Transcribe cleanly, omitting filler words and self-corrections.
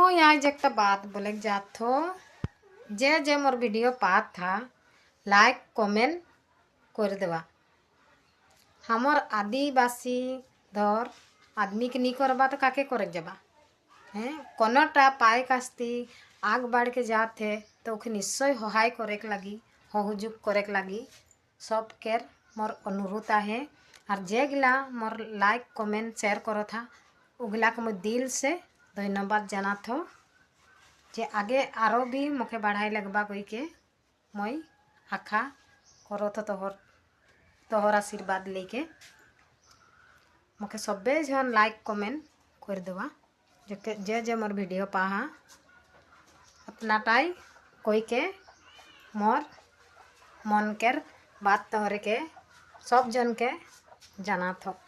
मुई आज एक बात बोले जात थो। जे मोर वीडियो पात था लाइक कमेंट कर देवा। हमर आदिवासी धर आदमी के नहीं करबा तो काके करे जाबा हैं। कोनोटा पाए कास्ती आग बढ़ के जाते तो ओके निश्चय सहाय करे लगी सहयोग करे लगी सब केर मोर अनुरोध है। और जे गिला मोर लाइक कमेंट शेयर करो था उगला को मैं दिल से धन्यवाद जाना थो। जे आगे आरो भी मोके बढ़ाई लगबा कोई के मैं आखा करो तो तोहर आशीर्वाद लेके मोके सबे जन लाइक कमेंट कर देवा। जे मोर वीडियो पाहा अपना टाई कोई के मोर मन केर बात तोहरे के सब जन के जाना थो।